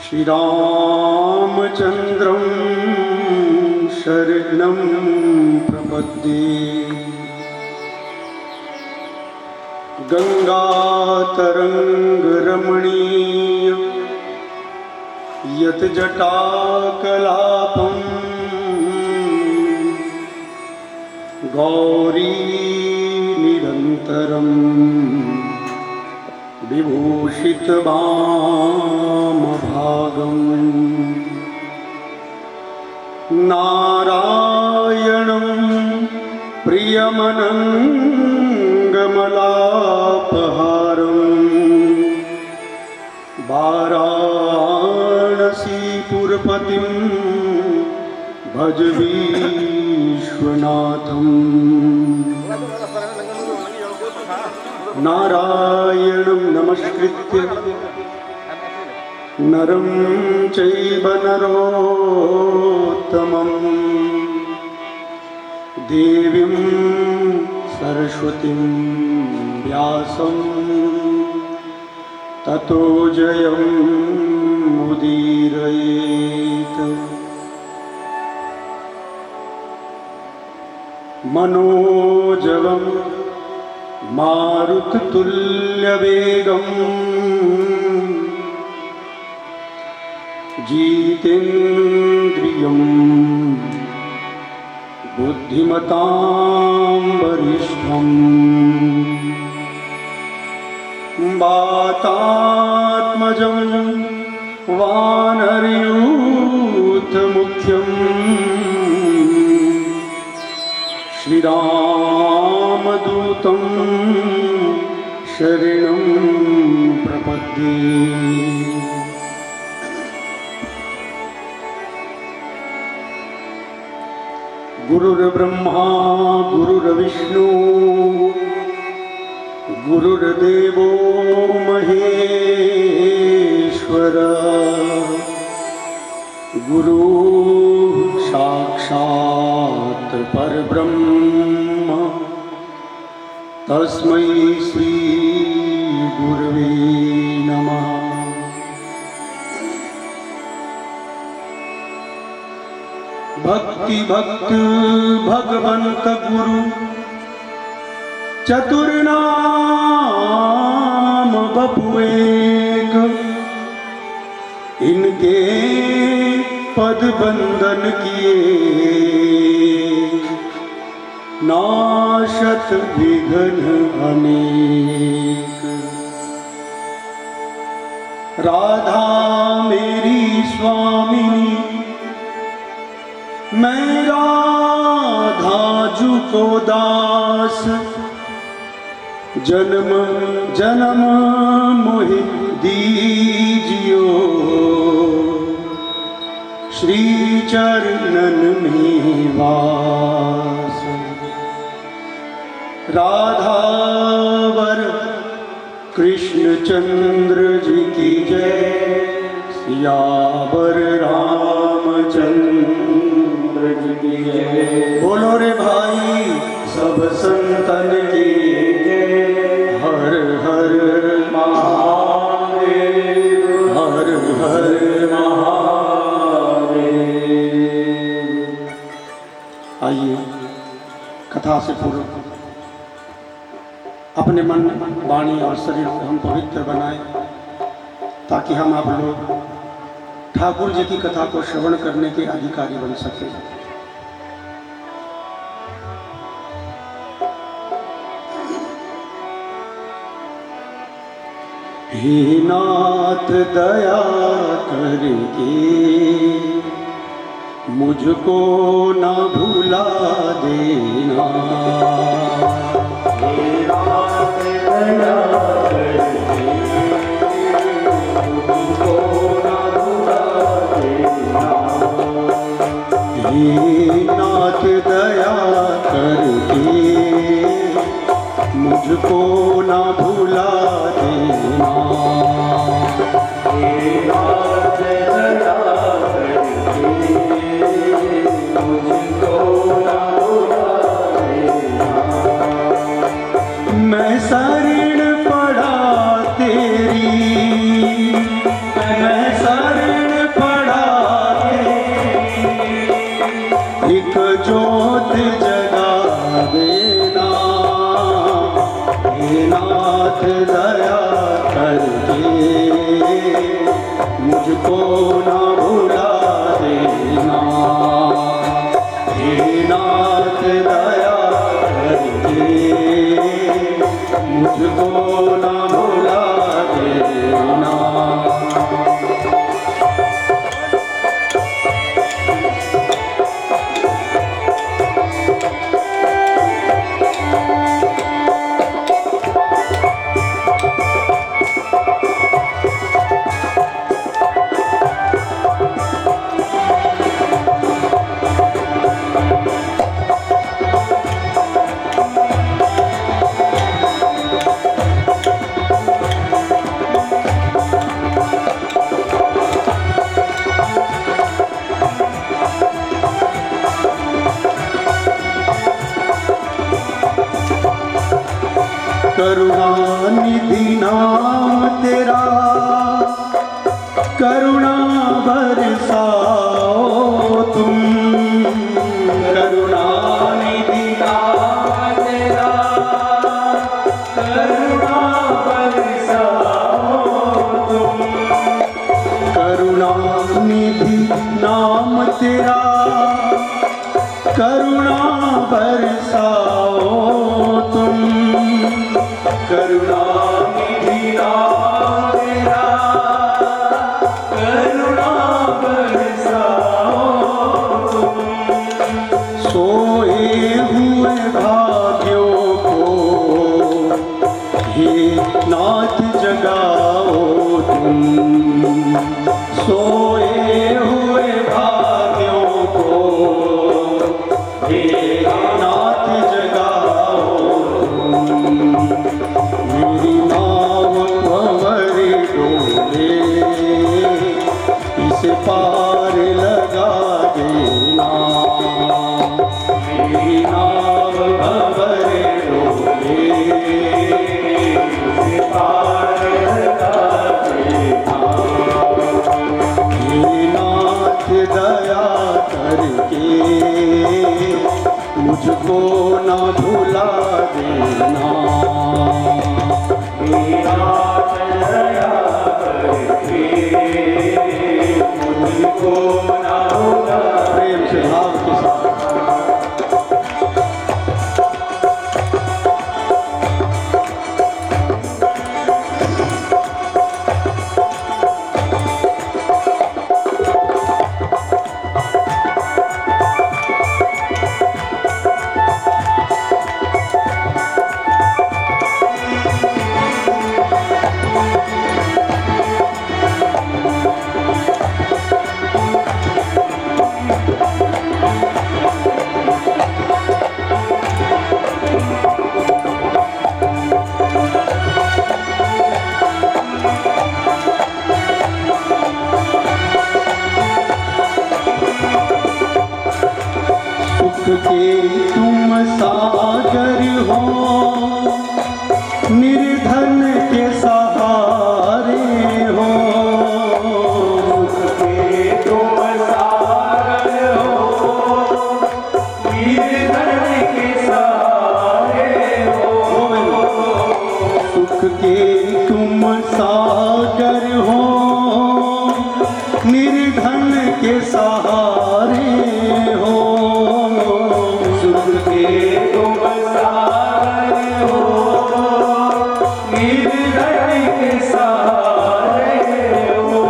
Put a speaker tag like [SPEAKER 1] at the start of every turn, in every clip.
[SPEAKER 1] श्रीरामचन्द्रं शरणं प्रपद्ये। गंगातरंगरमणीय यत् जटाकलापं गौरी निरन्तरं विभूषितवामभागम् नारायणं प्रियमनङ्गमलापहारम् वाराणसीपुरपतिं भज विश्वनाथम्। नारायणं नमस्कृत्य नरं चैव नरोत्तमं देवीं सरस्वतीं व्यासं ततो जयमुदीरयेत्। मनोजवं मारुततुल्यवेगं जितेन्द्रियं बुद्धिमतां वरिष्ठं वातात्मजं वानरयूथमुख्यं श्रीरामदूतं शरणं प्रपद्ये। गुरुर्ब्रह्मा गुरुर्विष्णु गुरुर्देवो महेश्वर गुरु साक्षात् परब्रह्म तस्मै श्री गुरवे नमः। भक्ति भक्त भगवंत गुरु चतुर्नाम बपुएक, इनके पद बंदन किए नाशत विघ्न अनेक। राधा मेरी स्वामिनी मैं राधा जू को दास, जन्म जन्म मोहि दीजियो श्री चरणन में वास। राधावर कृष्ण चंद्र जी की जय, सियावर रामचंद्र जी की जय। बोलो रे भाई सब संतन की जय। हर हर महादेव हर हर महादेव। आइए कथा से पूर्व अपने मन वाणी और शरीर को हम पवित्र बनाएं, ताकि हम आप लोग ठाकुर जी की कथा को श्रवण करने के अधिकारी बन सके। हे नाथ दया करके मुझको ना भुला देना। हे नाथ दया करके मुझको ना भुला देना। हे नाथ दया करके मुझको ना भुला देना। हे नाथ दया करके मुझको ना भुला देना। मैं शरण पड़ा तेरी, मैं शरण करके मुझको ना भुला देना। हे नाथ दया करके मुझको ना भुला देना। करुणानिधि नाम तेरा करुणा बरसाओ तुम। करुणानिधि नाम तेरा करुणा बरसाओ तुम। करुणानिधि नाम तेरा करुणा बरसाओ तुम। करुणानिधि नाम तेरा करुणा बरसाओ तुम। सोए हुए भाग्यों को हे नाथ जगाओ तुम। सोए हुए भाग्यों को हे नाथ जगाओ तुम। मेरी नाव भंवर डोले इसे पार लगा देना। मेरी नाव भंवर डोले इसे पार लगा देना। हे नाथ दया करके मुझको ना भुला देना। प्रेम से भाव के साथ के तुम सागर हो निर्धन के सहारे हो। सुख के तुम सागर हो निर्धन के सहारे हो। सुख के तुम सागर हो निर्धन के सहारे हो। तुम सारे हो निर्दय के सहारे हो।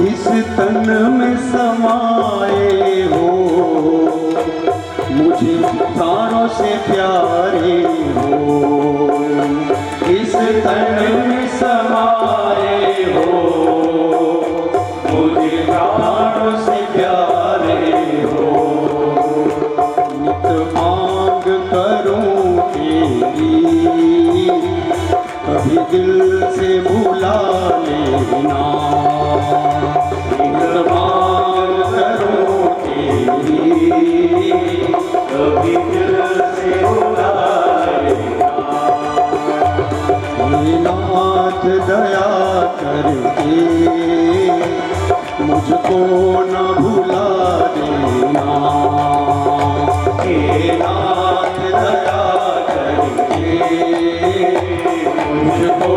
[SPEAKER 1] इस तन में समाए हो मुझे प्राणों से प्यारे हो। इस तन में समाए हो मुझे प्राणों से प्यारे हो। नित मांग करूं तेरी कभी दिल से भुला लेना। नित मांग करूं तेरी कभी दिल से भुला लेना। हे नाथ दया करके मुझको न भुला देना। हे नाथ दया करके मुझको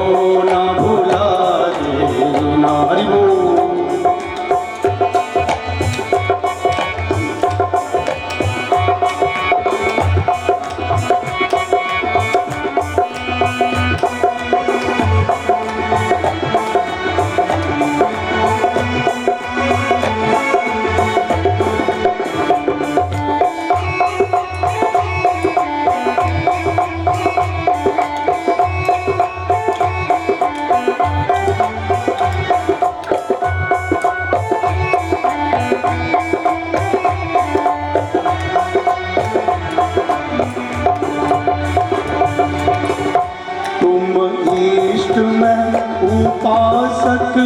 [SPEAKER 1] उपासक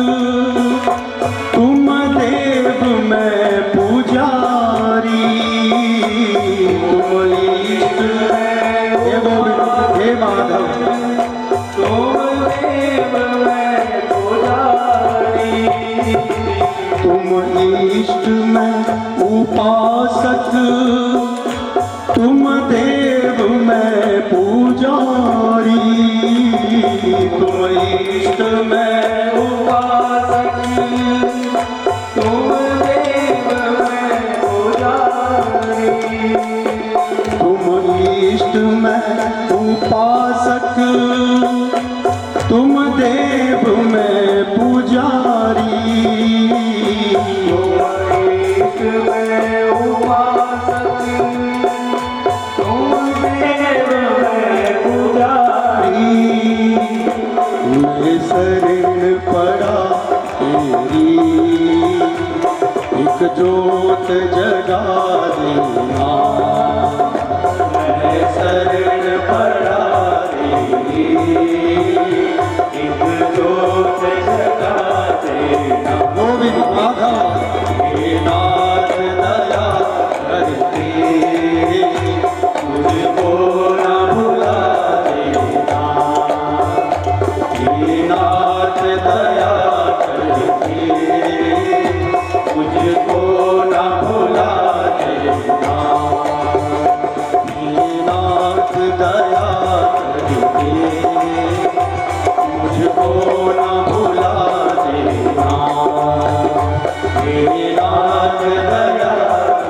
[SPEAKER 1] तुम देव मैं पुजारी, तुम इष्ट हे गोविंद हे माधव, तुम देव मैं पुजारी, तुम इष्ट मैं उपासक, तुम देव मैं पुजारी, तुम इष्ट मैं उपासक, तुम देव मैं पुजारी, तुम इष्ट मैं उपासक, तुम देव मैं पुजारी, तुम इष्ट मैं उपासक, मैं शरण पड़ा तेरी, एक जोत जगा देना, मैं शरण पड़ा तेरी, एक जोत जगा देना। गोविंद माधव हे नाथ दया करके मुझको न भुला देना, हे नाथ दया करके मुझको न भुला देना, हे नाथ दया करके मुझको न भुला देना, हे नाथ दया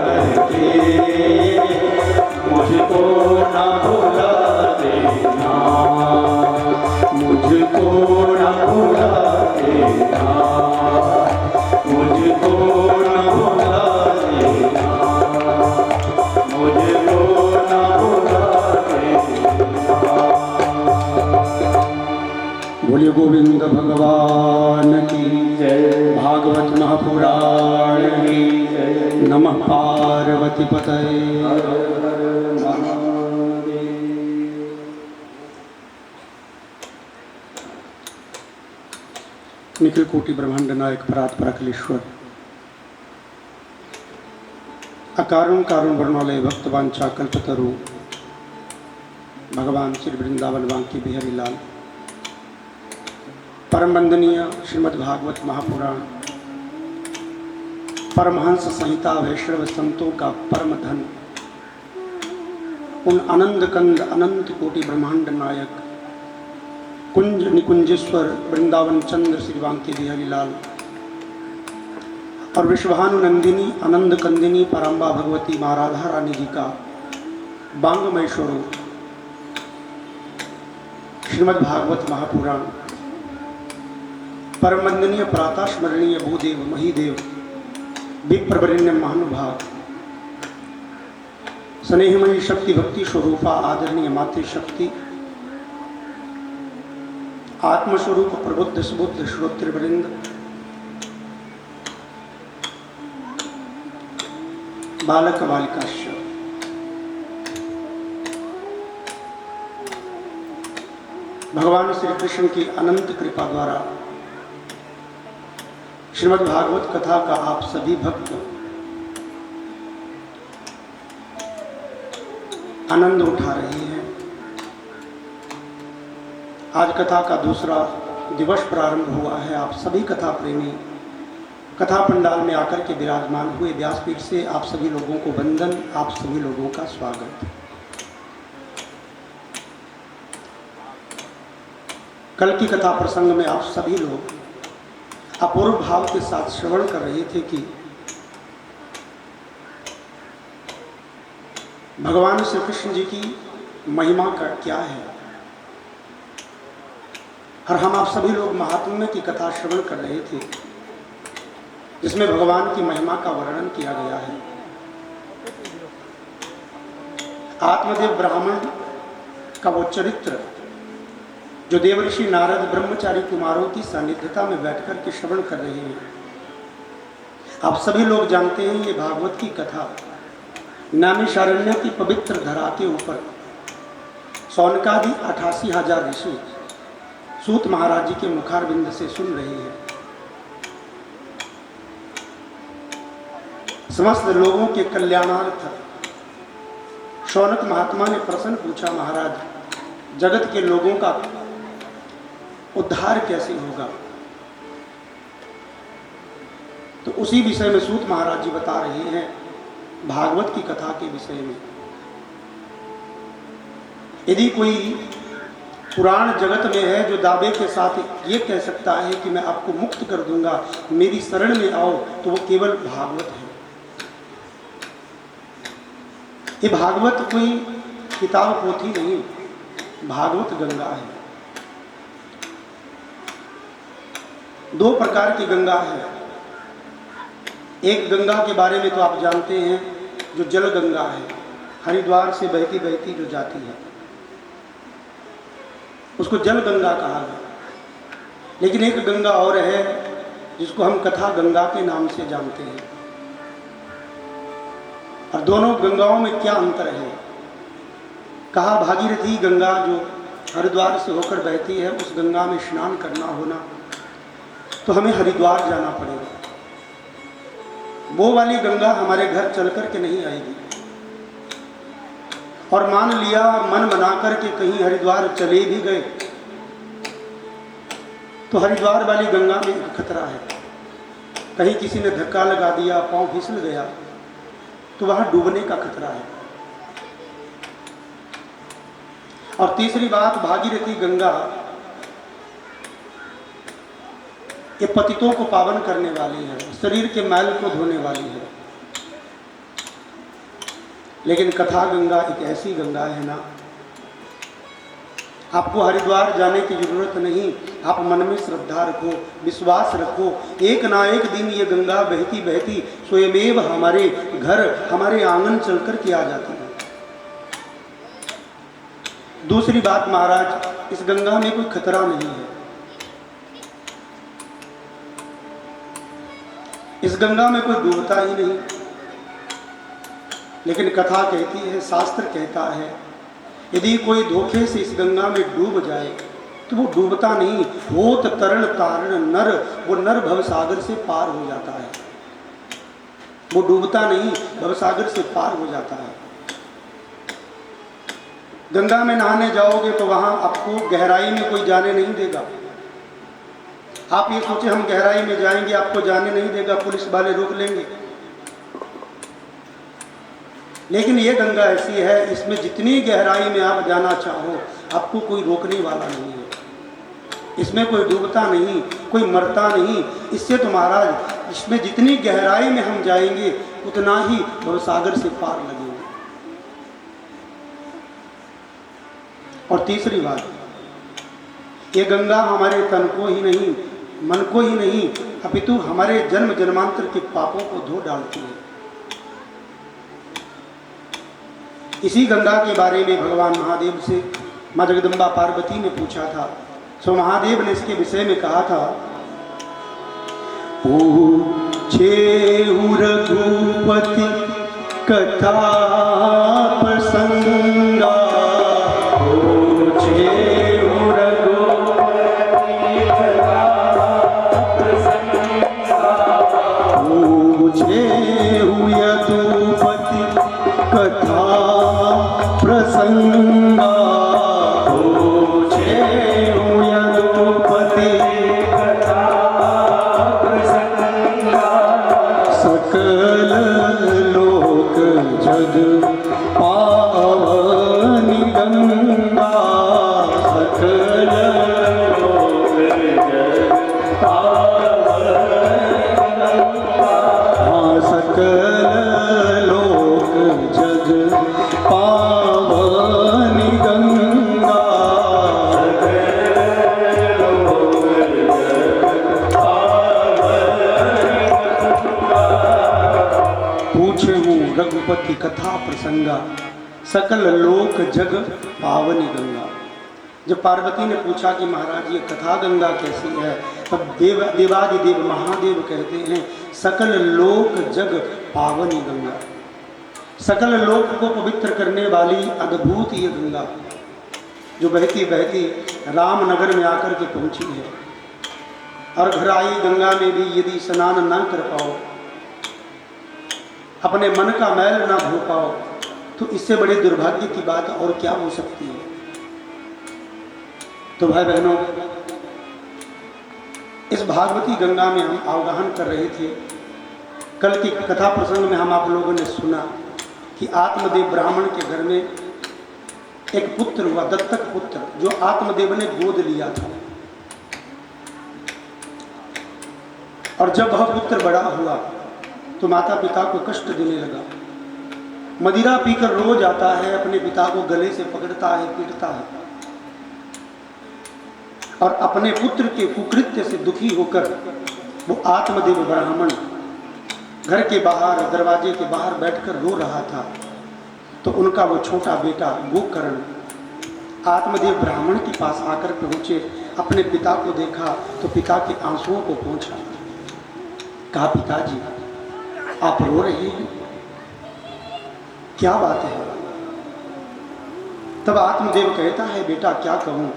[SPEAKER 1] करके मुझको न भुला देना, मुझको न भुला देना, मुझको न भुला देना, मुझको न भुला देना। बोलिए गोविंद भगवान की जय, भागवत महापुराण की जय, नमः पार्वती पतये। निखिल कोटि ब्रह्मांड नायक परात्पर अखिलेश्वर, अकारण कारण वर्णालय भक्तवांछा कल्पतरु भगवान श्री वृंदावन बांकी बिहारी लाल, परम वंदनीय श्रीमद् भागवत महापुराण परमहंस संहिता वैष्णव संतों का परम धन, उन आनंद कंद अनंत कोटि ब्रह्मांड नायक कुंज निकुंजेश्वर वृंदावन चंद्र श्री बांके बिहारी लाल और विश्वानुनंदिनी आनंद कंदिनी पराम्बा भगवती माँ राधा रानी जी का बांगमय स्वरूप श्रीमद् भागवत महापुराण परम वंदनीय प्रातः स्मरणीय भूदेव महीदेव विप्रवरिण्य महानुभाव स्नेहमयी शक्ति भक्ति स्वरूपा आदरणीय मातृशक्ति आत्मस्वरूप प्रबुद्ध सुबुद्ध श्रोत्रवृंद, बालक बालिकाश्य, भगवान श्री कृष्ण की अनंत कृपा द्वारा श्रीमद् भागवत कथा का आप सभी भक्त आनंद उठा रहे हैं। आज कथा का दूसरा दिवस प्रारंभ हुआ है। आप सभी कथा प्रेमी कथा पंडाल में आकर के विराजमान हुए व्यासपीठ से आप सभी लोगों को वंदन, आप सभी लोगों का स्वागत। कल की कथा प्रसंग में आप सभी लोग अपूर्व भाव के साथ श्रवण कर रहे थे कि भगवान श्री कृष्ण जी की महिमा का क्या है, और हम आप सभी लोग महात्म्य की कथा श्रवण कर रहे थे जिसमें भगवान की महिमा का वर्णन किया गया है। आत्मदेव ब्राह्मण का वो चरित्र जो देवर्षि नारद ब्रह्मचारी कुमारों की सानिध्यता में बैठकर के श्रवण कर रहे हैं। आप सभी लोग जानते हैं ये भागवत की कथा नैमिषारण्य की पवित्र धरा के ऊपर सौनकादि 88,000 ऋषि सूत महाराज जी के मुखारबिंद से सुन रही है। समस्त लोगों के कल्याणार्थ शौनक महात्मा ने प्रश्न पूछा, महाराज जगत के लोगों का उद्धार कैसे होगा? तो उसी विषय में सूत महाराज जी बता रहे हैं भागवत की कथा के विषय में। यदि कोई पुराण जगत में है जो दावे के साथ ये कह सकता है कि मैं आपको मुक्त कर दूंगा, मेरी शरण में आओ, तो वो केवल भागवत है। ये भागवत कोई किताब पोथी नहीं, भागवत गंगा है। दो प्रकार की गंगा है। एक गंगा के बारे में तो आप जानते हैं जो जल गंगा है, हरिद्वार से बहती बहती जो जाती है, उसको जल गंगा कहा गया। लेकिन एक गंगा और है जिसको हम कथा गंगा के नाम से जानते हैं। और दोनों गंगाओं में क्या अंतर है? कहा भागीरथी गंगा जो हरिद्वार से होकर बहती है, उस गंगा में स्नान करना होना तो हमें हरिद्वार जाना पड़ेगा। वो वाली गंगा हमारे घर चल कर के नहीं आएगी। और मान लिया, मन बना कर के कहीं हरिद्वार चले भी गए तो हरिद्वार वाली गंगा में एक खतरा है। कहीं किसी ने धक्का लगा दिया, पांव फिसल गया, तो वहां डूबने का खतरा है। और तीसरी बात, भागीरथी गंगा ये पतितों को पावन करने वाली है, शरीर के मैल को धोने वाली है। लेकिन कथा गंगा एक ऐसी गंगा है ना, आपको हरिद्वार जाने की जरूरत नहीं। आप मन में श्रद्धा रखो, विश्वास रखो, एक ना एक दिन ये गंगा बहती बहती स्वयमेव हमारे घर, हमारे आंगन चलकर के आ जाती है। दूसरी बात महाराज, इस गंगा में कोई खतरा नहीं है। इस गंगा में कोई डूबता ही नहीं। लेकिन कथा कहती है, शास्त्र कहता है, यदि कोई धोखे से इस गंगा में डूब जाए तो वो डूबता नहीं, होत तरण तारण नर, वो नर भवसागर से पार हो जाता है। वो डूबता नहीं, भवसागर से पार हो जाता है। गंगा में नहाने जाओगे तो वहां आपको गहराई में कोई जाने नहीं देगा। आप ये सोचे हम गहराई में जाएंगे, आपको जाने नहीं देगा, पुलिस वाले रोक लेंगे। लेकिन ये गंगा ऐसी है, इसमें जितनी गहराई में आप जाना चाहो आपको कोई रोकने वाला नहीं है। इसमें कोई डूबता नहीं, कोई मरता नहीं। इससे तो महाराज इसमें जितनी गहराई में हम जाएंगे उतना ही भवसागर से पार लगेंगे। और तीसरी बात, ये गंगा हमारे तन को ही नहीं, मन को ही नहीं, अपितु हमारे जन्म जन्मांतर के पापों को धो डालती है। इसी गंगा के बारे में भगवान महादेव से माँ जगदम्बा पार्वती ने पूछा था। सो महादेव ने इसके विषय में कहा था, पूछे रघुपति कथा प्रसंगा, पूछे रघुपति कथा प्रसंगा, पूछे यदुपति कथा प्रसंगा, पूछे यदुपति कथा प्रसंगा, सकल लोक जग पावनी गंगा, सकल लोक जग पावनी गंगा, हाँ सकल लोक जग पावनी गंगा, पूछे हूँ रघुपति कथा प्रसंगा, सकल लोक जग पावनी गंगा। जब पार्वती ने पूछा कि महाराज ये कथा गंगा कैसी है, तब देवादिदेव महादेव कहते हैं, सकल लोक जग पावनी गंगा। सकल लोक को पवित्र करने वाली अद्भुत ये गंगा, जो बहती बहती रामनगर में आकर के पहुंची है, और घर आई गंगा में भी यदि स्नान ना कर पाओ, अपने मन का मैल ना धो पाओ, तो इससे बड़े दुर्भाग्य की बात और क्या हो सकती है। तो भाई बहनों, इस भागवती गंगा में हम अवगाहन कर रहे थे। कल की कथा प्रसंग में हम आप लोगों ने सुना कि आत्मदेव ब्राह्मण के घर में एक पुत्र हुआ, दत्तक पुत्र, जो आत्मदेव ने गोद लिया था। और जब वह पुत्र बड़ा हुआ तो माता पिता को कष्ट देने लगा। मदिरा पीकर रोज आता है, अपने पिता को गले से पकड़ता है, पीटता है, और अपने पुत्र के कुकृत्य से दुखी होकर वो आत्मदेव ब्राह्मण घर के बाहर, दरवाजे के बाहर बैठकर रो रहा था। तो उनका वो छोटा बेटा गोकर्ण आत्मदेव ब्राह्मण के पास आकर पहुंचे, अपने पिता को देखा तो पिता के आंसुओं को पोंछा, कहा, पिताजी आप रो रहे हैं, क्या बात है। तब आत्मदेव कहता है, बेटा क्या कहूं,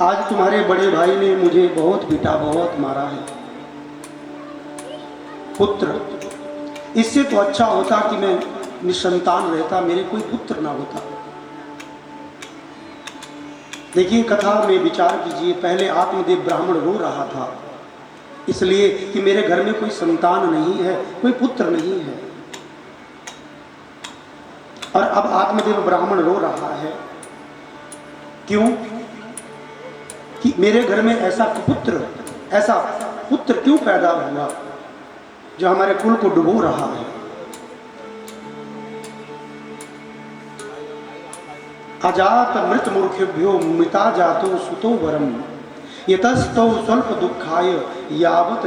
[SPEAKER 1] आज तुम्हारे बड़े भाई ने मुझे बहुत पीटा, बहुत मारा है। पुत्र, इससे तो अच्छा होता कि मैं निसंतान रहता, मेरे कोई पुत्र ना होता। देखिए कथा में विचार कीजिए, पहले आत्मदेव ब्राह्मण रो रहा था इसलिए कि मेरे घर में कोई संतान नहीं है, कोई पुत्र नहीं है, और अब आत्मदेव ब्राह्मण रो रहा है क्यों, कि मेरे घर में ऐसा पुत्र क्यों पैदा हुआ जो हमारे कुल को डुबो रहा है। अजात मृत मूर्खेभ्यो मृता जातो सुतो वरम यतस्तो स्वल्प दुखाय यावत